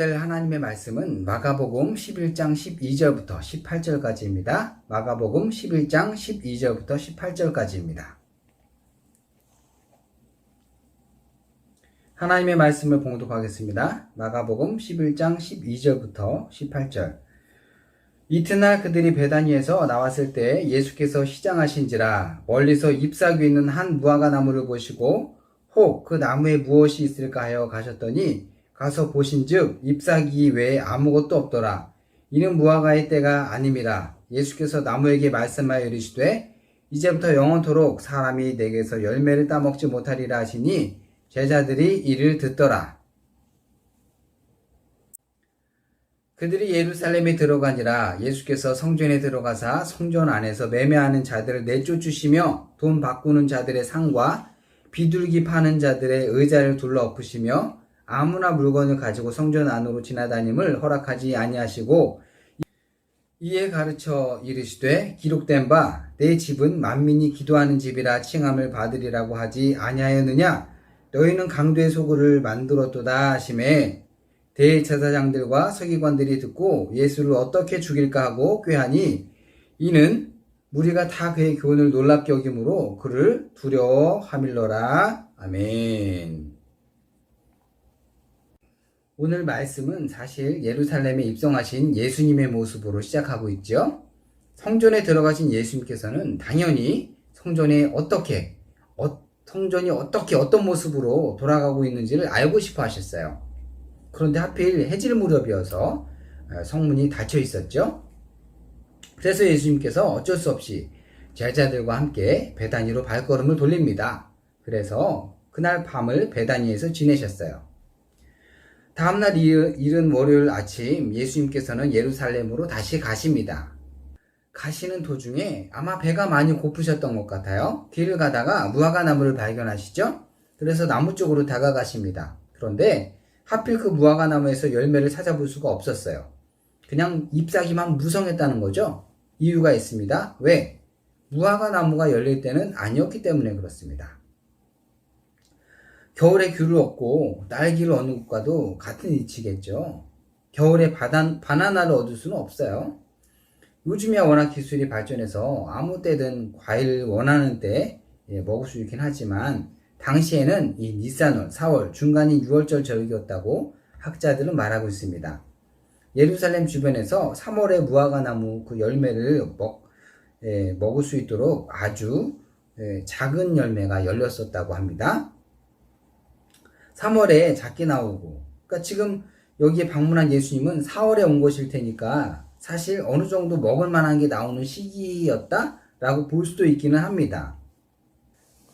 하나님의 말씀은 마가복음 11장 12절부터 18절까지입니다. 마가복음 11장 12절부터 18절까지입니다. 하나님의 말씀을 봉독하겠습니다. 마가복음 11장 12절부터 18절. 이튿날 그들이 베다니에서 나왔을 때 예수께서 시장하신지라 멀리서 잎사귀 있는 한 무화과 나무를 보시고 혹 그 나무에 무엇이 있을까 하여 가셨더니 가서 보신즉 잎사귀 외에 아무것도 없더라. 이는 무화과의 때가 아님이라. 예수께서 나무에게 말씀하여 이르시되 이제부터 영원토록 사람이 내게서 열매를 따먹지 못하리라 하시니 제자들이 이를 듣더라. 그들이 예루살렘에 들어가니라. 예수께서 성전에 들어가사 성전 안에서 매매하는 자들을 내쫓으시며 돈 바꾸는 자들의 상과 비둘기 파는 자들의 의자를 둘러 엎으시며 아무나 물건을 가지고 성전 안으로 지나다님을 허락하지 아니하시고 이에 가르쳐 이르시되 기록된 바 내 집은 만민이 기도하는 집이라 칭함을 받으리라고 하지 아니하였느냐. 너희는 강도의 소굴을 만들었도다 하시매 대제사장들과 서기관들이 듣고 예수를 어떻게 죽일까 하고 꾀하니 이는 무리가 다 그의 교훈을 놀랍게 여김으로 그를 두려워하밀러라. 아멘. 오늘 말씀은 사실 예루살렘에 입성하신 예수님의 모습으로 시작하고 있죠. 성전에 들어가신 예수님께서는 당연히 성전이 어떻게 어떤 모습으로 돌아가고 있는지를 알고 싶어 하셨어요. 그런데 하필 해질 무렵이어서 성문이 닫혀 있었죠. 그래서 예수님께서 어쩔 수 없이 제자들과 함께 베다니로 발걸음을 돌립니다. 그래서 그날 밤을 베다니에서 지내셨어요. 다음날 이른 월요일 아침 예수님께서는 예루살렘으로 다시 가십니다. 가시는 도중에 아마 배가 많이 고프셨던 것 같아요. 길을 가다가 무화과 나무를 발견하시죠? 그래서 나무 쪽으로 다가가십니다. 그런데 하필 그 무화과 나무에서 열매를 찾아볼 수가 없었어요. 그냥 잎사귀만 무성했다는 거죠. 이유가 있습니다. 왜? 무화과 나무가 열릴 때는 아니었기 때문에 그렇습니다. 겨울에 귤을 얻고 딸기를 얻는 것과도 같은 이치겠죠. 겨울에 바나나를 얻을 수는 없어요. 요즘이야 워낙 기술이 발전해서 아무 때든 과일을 원하는 때 먹을 수 있긴 하지만 당시에는 이 니산월, 4월, 중간이 6월절 절기였다고 학자들은 말하고 있습니다. 예루살렘 주변에서 3월에 무화과 나무 그 열매를 먹을 수 있도록 아주 작은 열매가 열렸었다고 합니다. 3월에 작게 나오고, 그러니까 지금 여기에 방문한 예수님은 4월에 온 것일 테니까 사실 어느 정도 먹을 만한 게 나오는 시기였다라고 볼 수도 있기는 합니다.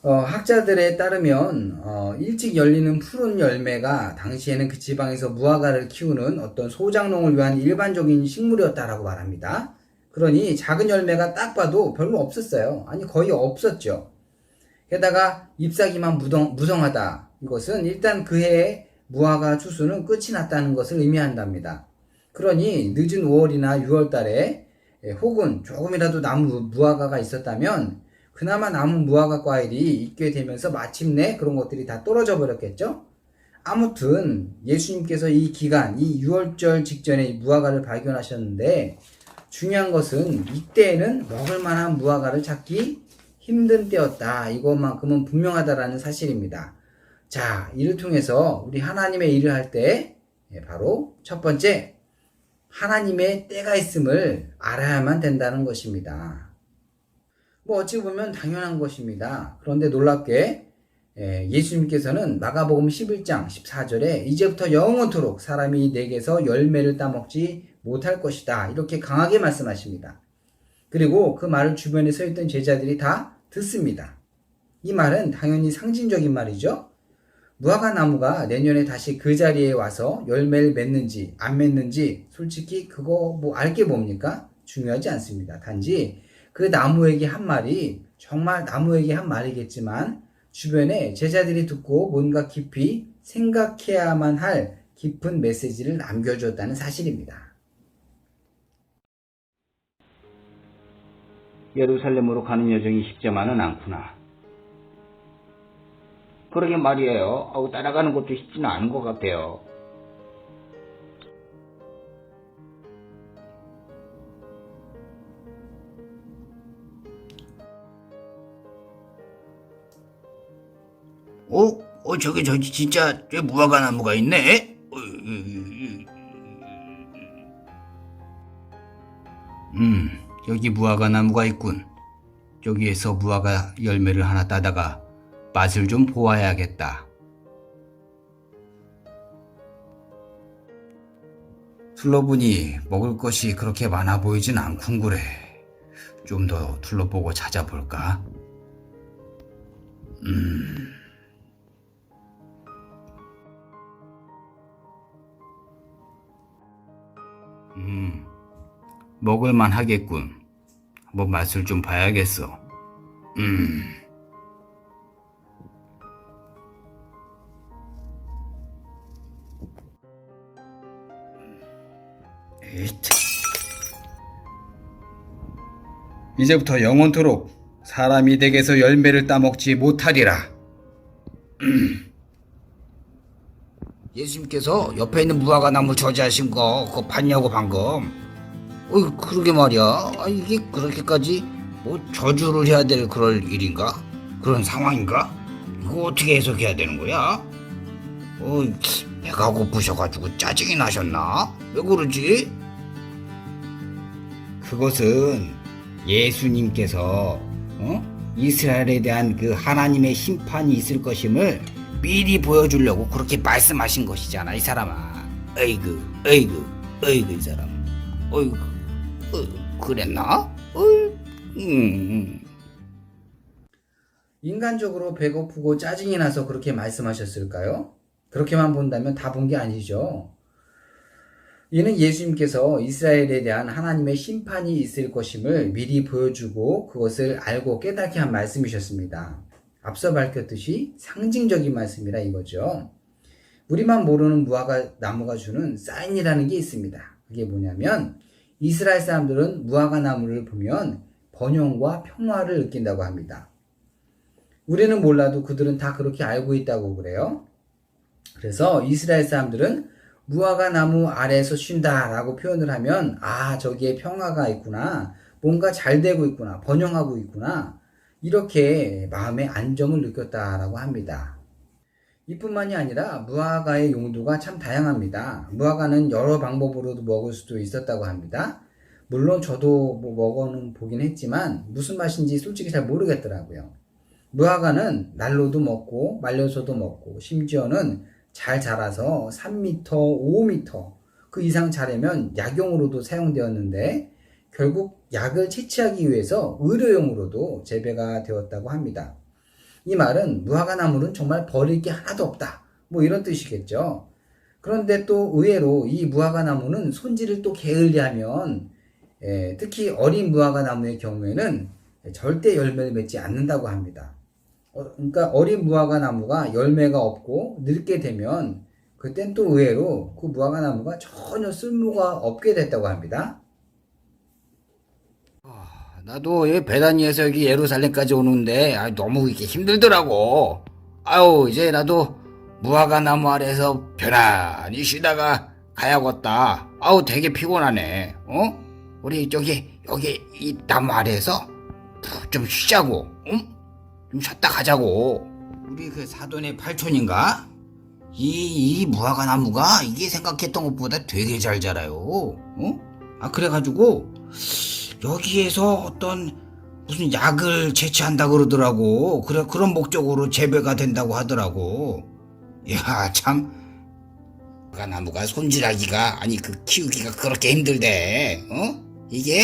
학자들에 따르면 일찍 열리는 푸른 열매가 당시에는 그 지방에서 무화과를 키우는 어떤 소작농을 위한 일반적인 식물이었다라고 말합니다. 그러니 작은 열매가 딱 봐도 별로 없었어요. 아니 거의 없었죠. 게다가 잎사귀만 무성하다. 이것은 일단 그 해의 무화과 추수는 끝이 났다는 것을 의미한답니다. 그러니 늦은 5월이나 6월 달에 혹은 조금이라도 나무 무화과가 있었다면 그나마 남은 무화과 과일이 익게 되면서 마침내 그런 것들이 다 떨어져 버렸겠죠? 아무튼 예수님께서 이 기간, 이 6월절 직전에 무화과를 발견하셨는데 중요한 것은 이때에는 먹을 만한 무화과를 찾기 힘든 때였다. 이것만큼은 분명하다라는 사실입니다. 자, 이를 통해서 우리 하나님의 일을 할 때 바로 첫 번째, 하나님의 때가 있음을 알아야만 된다는 것입니다. 어찌 보면 당연한 것입니다. 그런데 놀랍게 예수님께서는 마가복음 11장 14절에 이제부터 영원토록 사람이 내게서 열매를 따먹지 못할 것이다. 이렇게 강하게 말씀하십니다. 그리고 그 말을 주변에 서 있던 제자들이 다 듣습니다. 이 말은 당연히 상징적인 말이죠. 무화과 나무가 내년에 다시 그 자리에 와서 열매를 맺는지 안 맺는지 솔직히 그거 알게 뭡니까? 중요하지 않습니다. 단지 그 나무에게 한 말이 정말 나무에게 한 말이겠지만 주변에 제자들이 듣고 뭔가 깊이 생각해야만 할 깊은 메시지를 남겨주었다는 사실입니다. 예루살렘으로 가는 여정이 쉽지만은 않구나. 그러게 말이에요. 따라가는 것도 쉽지는 않은 것 같아요. 저기 진짜 저 무화과 나무가 있네. 여기 무화과 나무가 있군. 여기에서 무화과 열매를 하나 따다가 맛을 좀 보아야겠다. 둘러보니 먹을 것이 그렇게 많아 보이진 않군 그래. 좀 더 둘러보고 찾아볼까? 먹을만 하겠군. 한번 맛을 좀 봐야겠어. 이제부터 영원토록 사람이 댁에서 열매를 따먹지 못하리라. 예수님께서 옆에 있는 무화과 나무 저지하신 거 그거 봤냐고 방금. 그러게 말이야. 이게 그렇게까지 뭐 저주를 해야 될 그럴 일인가? 그런 상황인가? 이거 어떻게 해석해야 되는 거야? 배가 고프셔가지고 짜증이 나셨나? 왜 그러지? 그것은 예수님께서 이스라엘에 대한 그 하나님의 심판이 있을 것임을 미리 보여주려고 그렇게 말씀하신 것이잖아, 이 사람아. 어이구 이 사람. 그랬나? 인간적으로 배고프고 짜증이 나서 그렇게 말씀하셨을까요? 그렇게만 본다면 다 본 게 아니죠. 이는 예수님께서 이스라엘에 대한 하나님의 심판이 있을 것임을 미리 보여주고 그것을 알고 깨닫게 한 말씀이셨습니다. 앞서 밝혔듯이 상징적인 말씀이라 이거죠. 우리만 모르는 무화과 나무가 주는 사인이라는 게 있습니다. 그게 뭐냐면 이스라엘 사람들은 무화과 나무를 보면 번영과 평화를 느낀다고 합니다. 우리는 몰라도 그들은 다 그렇게 알고 있다고 그래요. 그래서 이스라엘 사람들은 무화과 나무 아래에서 쉰다라고 표현을 하면 저기에 평화가 있구나, 뭔가 잘 되고 있구나, 번영하고 있구나, 이렇게 마음의 안정을 느꼈다라고 합니다. 이뿐만이 아니라 무화과의 용도가 참 다양합니다. 무화과는 여러 방법으로도 먹을 수도 있었다고 합니다. 물론 저도 먹어는 보긴 했지만 무슨 맛인지 솔직히 잘 모르겠더라고요. 무화과는 날로도 먹고 말려서도 먹고 심지어는 잘 자라서 3m, 5m 그 이상 자라면 약용으로도 사용되었는데 결국 약을 채취하기 위해서 의료용으로도 재배가 되었다고 합니다. 이 말은 무화과 나무는 정말 버릴 게 하나도 없다, 뭐 이런 뜻이겠죠. 그런데 또 의외로 이 무화과 나무는 손질을 또 게을리하면 특히 어린 무화과 나무의 경우에는 절대 열매를 맺지 않는다고 합니다. 그러니까 어린 무화과 나무가 열매가 없고 늙게 되면 그땐 또 의외로 그 무화과 나무가 전혀 쓸모가 없게 됐다고 합니다. 나도 베다니에서 여기 예루살렘까지 오는데 너무 이게 힘들더라고. 이제 나도 무화과 나무 아래에서 편안히 쉬다가 가야겠다. 되게 피곤하네. 우리 여기 이 나무 아래에서 푹 좀 쉬자고. 좀 쉬었다 가자고. 우리 그 사돈의 팔촌인가? 이 무화과 나무가 이게 생각했던 것보다 되게 잘 자라요. 그래가지고 여기에서 어떤 무슨 약을 채취한다 그러더라고. 그런 목적으로 재배가 된다고 하더라고. 야, 참. 무화과 나무가 손질하기가 키우기가 그렇게 힘들대. 이게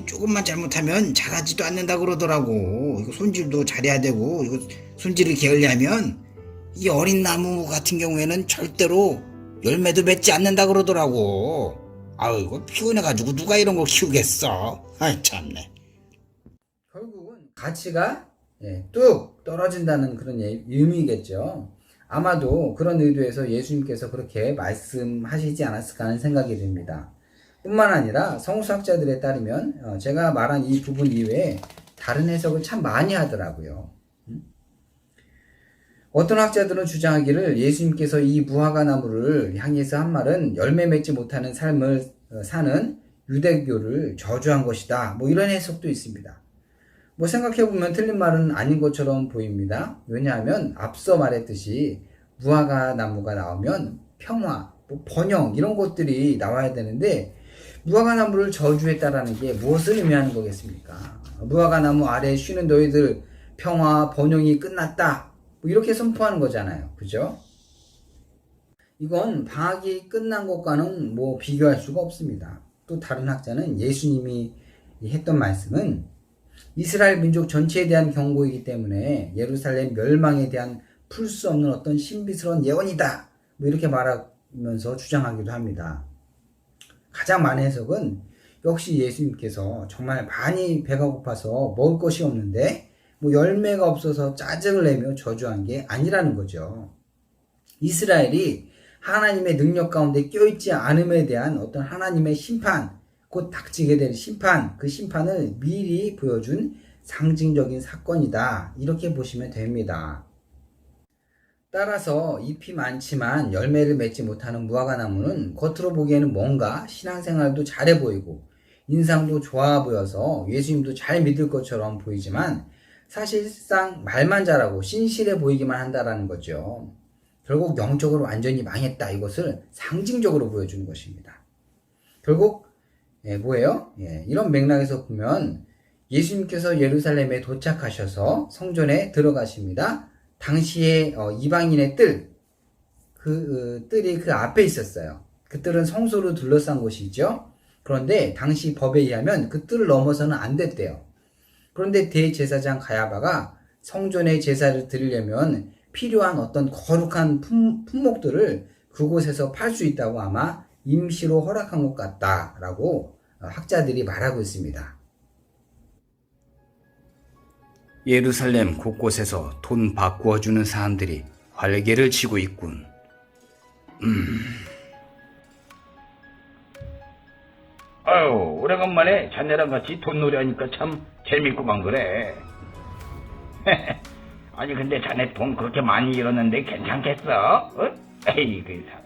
조금만 잘못하면 자라지도 않는다 그러더라고. 이거 손질도 잘해야 되고, 이거 손질을 게을리하면 이 어린 나무 같은 경우에는 절대로 열매도 맺지 않는다 그러더라고. 이거 피곤해가지고 누가 이런 거 키우겠어. 참네. 결국은 가치가 뚝 떨어진다는 그런 의미겠죠. 아마도 그런 의도에서 예수님께서 그렇게 말씀하시지 않았을까 하는 생각이 듭니다. 뿐만 아니라 성수학자들에 따르면 제가 말한 이 부분 이외에 다른 해석을 참 많이 하더라고요. 어떤 학자들은 주장하기를 예수님께서 이 무화과 나무를 향해서 한 말은 열매 맺지 못하는 삶을 사는 유대교를 저주한 것이다, 뭐 이런 해석도 있습니다. 뭐 생각해보면 틀린 말은 아닌 것처럼 보입니다. 왜냐하면 앞서 말했듯이 무화과 나무가 나오면 평화, 뭐 번영 이런 것들이 나와야 되는데 무화과 나무를 저주했다라는 게 무엇을 의미하는 거겠습니까? 무화과 나무 아래 쉬는 너희들 평화, 번영이 끝났다. 뭐 이렇게 선포하는 거잖아요. 그죠? 이건 방학이 끝난 것과는 뭐 비교할 수가 없습니다. 또 다른 학자는 예수님이 했던 말씀은 이스라엘 민족 전체에 대한 경고이기 때문에 예루살렘 멸망에 대한 풀 수 없는 어떤 신비스러운 예언이다. 뭐 이렇게 말하면서 주장하기도 합니다. 가장 많은 해석은 역시 예수님께서 정말 많이 배가 고파서 먹을 것이 없는데 뭐 열매가 없어서 짜증을 내며 저주한 게 아니라는 거죠. 이스라엘이 하나님의 능력 가운데 껴있지 않음에 대한 어떤 하나님의 심판, 곧 닥치게 될 심판, 그 심판을 미리 보여준 상징적인 사건이다. 이렇게 보시면 됩니다. 따라서 잎이 많지만 열매를 맺지 못하는 무화과 나무는 겉으로 보기에는 뭔가 신앙생활도 잘해 보이고 인상도 좋아 보여서 예수님도 잘 믿을 것처럼 보이지만 사실상 말만 잘하고 신실해 보이기만 한다라는 거죠. 결국 영적으로 완전히 망했다. 이것을 상징적으로 보여주는 것입니다. 결국 뭐예요? 이런 맥락에서 보면 예수님께서 예루살렘에 도착하셔서 성전에 들어가십니다. 당시에 이방인의 뜰, 뜰이 그 앞에 있었어요. 그 뜰은 성소로 둘러싼 곳이죠. 그런데 당시 법에 의하면 그 뜰을 넘어서는 안 됐대요. 그런데 대제사장 가야바가 성전에 제사를 드리려면 필요한 어떤 거룩한 품목들을 그곳에서 팔 수 있다고 아마 임시로 허락한 것 같다라고 학자들이 말하고 있습니다. 예루살렘 곳곳에서 돈 바꾸어 주는 사람들이 활개를 치고 있군. 아유, 오래간만에 자네랑 같이 돈놀이 하니까 참 재밌구만 그래. 아니 근데 자네 돈 그렇게 많이 잃었는데 괜찮겠어? 에이 그 사람.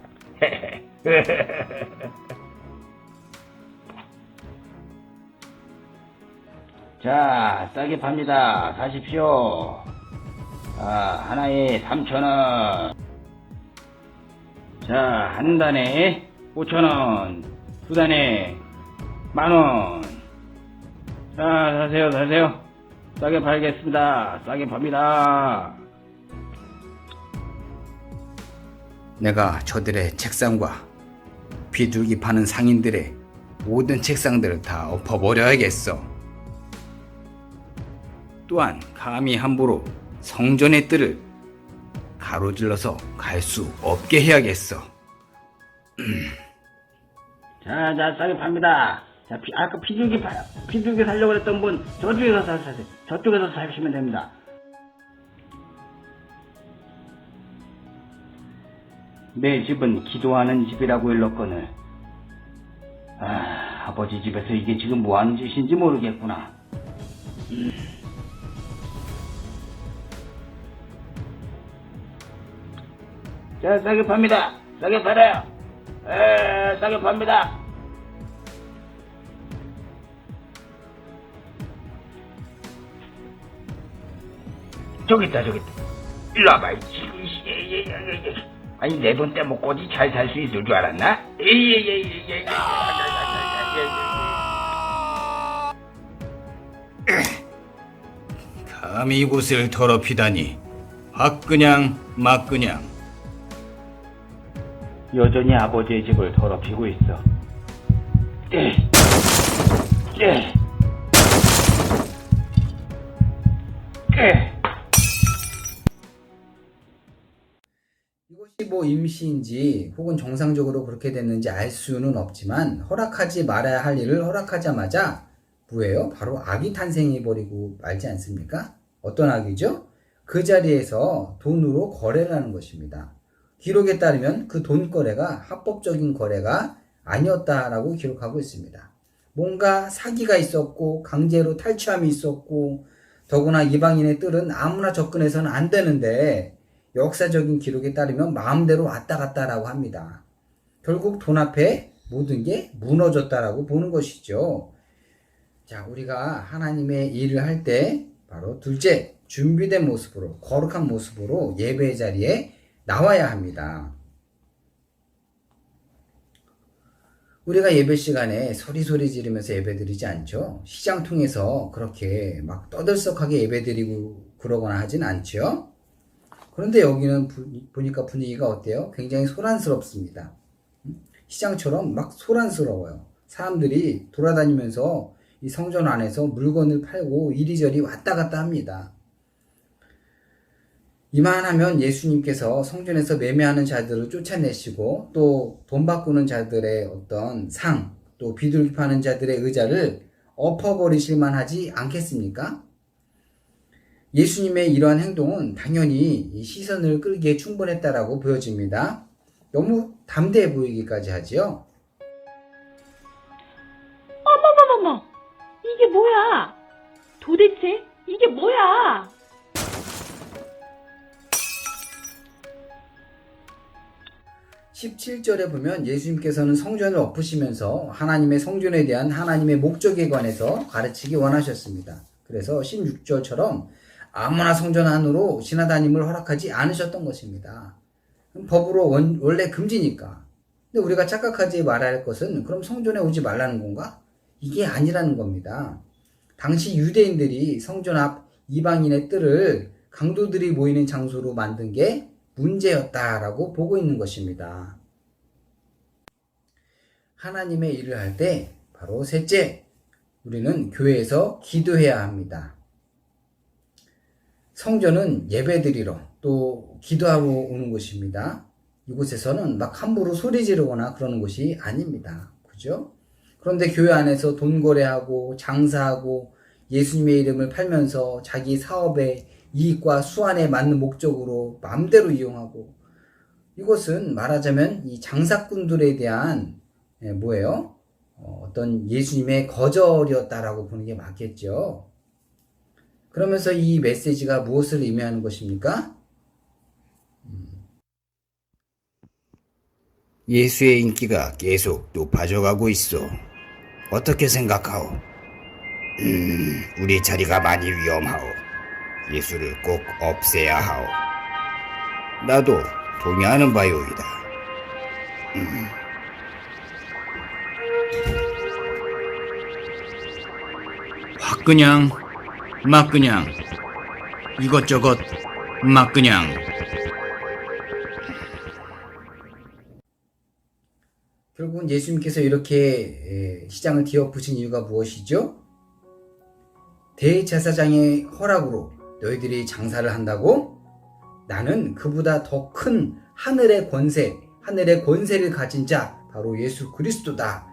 자, 싸게 팝니다. 사십시오. 하나에 3,000원. 자, 한 단에 5,000원. 두 단에 10,000원. 자, 사세요. 싸게 팔겠습니다. 싸게 팝니다. 내가 저들의 책상과 비둘기 파는 상인들의 모든 책상들을 다 엎어버려야겠어. 또한 감히 함부로 성전의 뜰을 가로질러서 갈 수 없게 해야겠어. 자, 싸게 팝니다. 자, 아까 비둘기 살려고 했던 분, 저쪽에서 사세요. 저쪽에서 사시면 됩니다. 내 집은 기도하는 집이라고 일렀거늘. 아버지 집에서 이게 지금 뭐 하는 짓인지 모르겠구나. 자, 싸게 팝니다. 싸게 팔아요. 싸게 팝니다. 저기 있다. 일로 와봐. 아니, 내 돈 떼먹고 어디 잘 살 수 있을 줄 알았나? 감히 이곳을 더럽히다니. 박그냥 막그냥. 여전히 아버지의 집을 더럽히고 있어. 이것이 뭐 임시인지 혹은 정상적으로 그렇게 됐는지 알 수는 없지만 허락하지 말아야 할 일을 허락하자마자 뭐예요? 바로 악이 탄생해버리고 말지 않습니까? 어떤 악이죠? 그 자리에서 돈으로 거래를 하는 것입니다. 기록에 따르면 그 돈 거래가 합법적인 거래가 아니었다라고 기록하고 있습니다. 뭔가 사기가 있었고 강제로 탈취함이 있었고 더구나 이방인의 뜰은 아무나 접근해서는 안 되는데 역사적인 기록에 따르면 마음대로 왔다 갔다라고 합니다. 결국 돈 앞에 모든 게 무너졌다라고 보는 것이죠. 자, 우리가 하나님의 일을 할 때 바로 둘째, 준비된 모습으로, 거룩한 모습으로 예배 자리에 나와야 합니다. 우리가 예배 시간에 소리 지르면서 예배 드리지 않죠? 시장 통해서 그렇게 막 떠들썩하게 예배 드리고 그러거나 하진 않죠? 그런데 여기는 보니까 분위기가 어때요? 굉장히 소란스럽습니다. 시장처럼 막 소란스러워요. 사람들이 돌아다니면서 이 성전 안에서 물건을 팔고 이리저리 왔다 갔다 합니다. 이만하면 예수님께서 성전에서 매매하는 자들을 쫓아내시고 또 돈 바꾸는 자들의 어떤 상, 또 비둘기 파는 자들의 의자를 엎어버리실 만하지 않겠습니까? 예수님의 이러한 행동은 당연히 이 시선을 끌기에 충분했다라고 보여집니다. 너무 담대해 보이기까지 하지요. 어머머머머! 이게 뭐야? 도대체 이게 뭐야? 17절에 보면 예수님께서는 성전을 엎으시면서 하나님의 성전에 대한 하나님의 목적에 관해서 가르치기 원하셨습니다. 그래서 16절처럼 아무나 성전 안으로 지나다님을 허락하지 않으셨던 것입니다. 법으로 원래 금지니까. 근데 우리가 착각하지 말아야 할 것은 그럼 성전에 오지 말라는 건가? 이게 아니라는 겁니다. 당시 유대인들이 성전 앞 이방인의 뜰을 강도들이 모이는 장소로 만든 게 문제였다라고 보고 있는 것입니다. 하나님의 일을 할 때 바로 셋째, 우리는 교회에서 기도해야 합니다. 성전은 예배드리러 또 기도하러 오는 곳입니다. 이곳에서는 막 함부로 소리 지르거나 그러는 곳이 아닙니다. 그죠? 그런데 교회 안에서 돈 거래하고 장사하고 예수님의 이름을 팔면서 자기 사업의 이익과 수완에 맞는 목적으로 마음대로 이용하고, 이것은 말하자면 이 장사꾼들에 대한 뭐예요? 어떤 예수님의 거절이었다라고 보는 게 맞겠죠. 그러면서 이 메시지가 무엇을 의미하는 것입니까? 예수의 인기가 계속 높아져가고 있어. 어떻게 생각하오? 우리 자리가 많이 위험하오. 예수를 꼭 없애야 하오. 나도 동의하는 바요이다. 확 그냥 막 그냥 이것저것 막 그냥. 결국은 예수님께서 이렇게 시장을 뒤엎으신 이유가 무엇이죠? 대제사장의 허락으로 너희들이 장사를 한다고? 나는 그보다 더 큰 하늘의 권세를 가진 자, 바로 예수 그리스도다.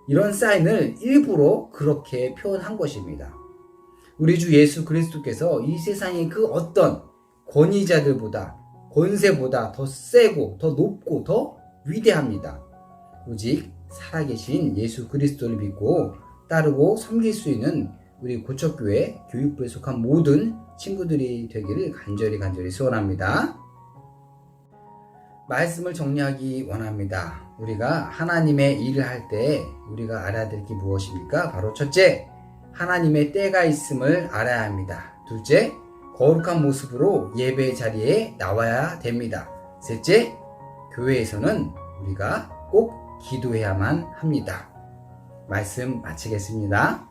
이런 사인을 일부러 그렇게 표현한 것입니다. 우리 주 예수 그리스도께서 이 세상의 그 어떤 권위자들보다, 권세보다 더 세고 더 높고 더 위대합니다. 오직 살아계신 예수 그리스도를 믿고 따르고 섬길 수 있는 우리 고척교회 교육부에 속한 모든 친구들이 되기를 간절히 소원합니다. 말씀을 정리하기 원합니다. 우리가 하나님의 일을 할 때 우리가 알아야 될 게 무엇입니까? 바로 첫째, 하나님의 때가 있음을 알아야 합니다. 둘째, 거룩한 모습으로 예배 자리에 나와야 됩니다. 셋째, 교회에서는 우리가 꼭 기도해야만 합니다. 말씀 마치겠습니다.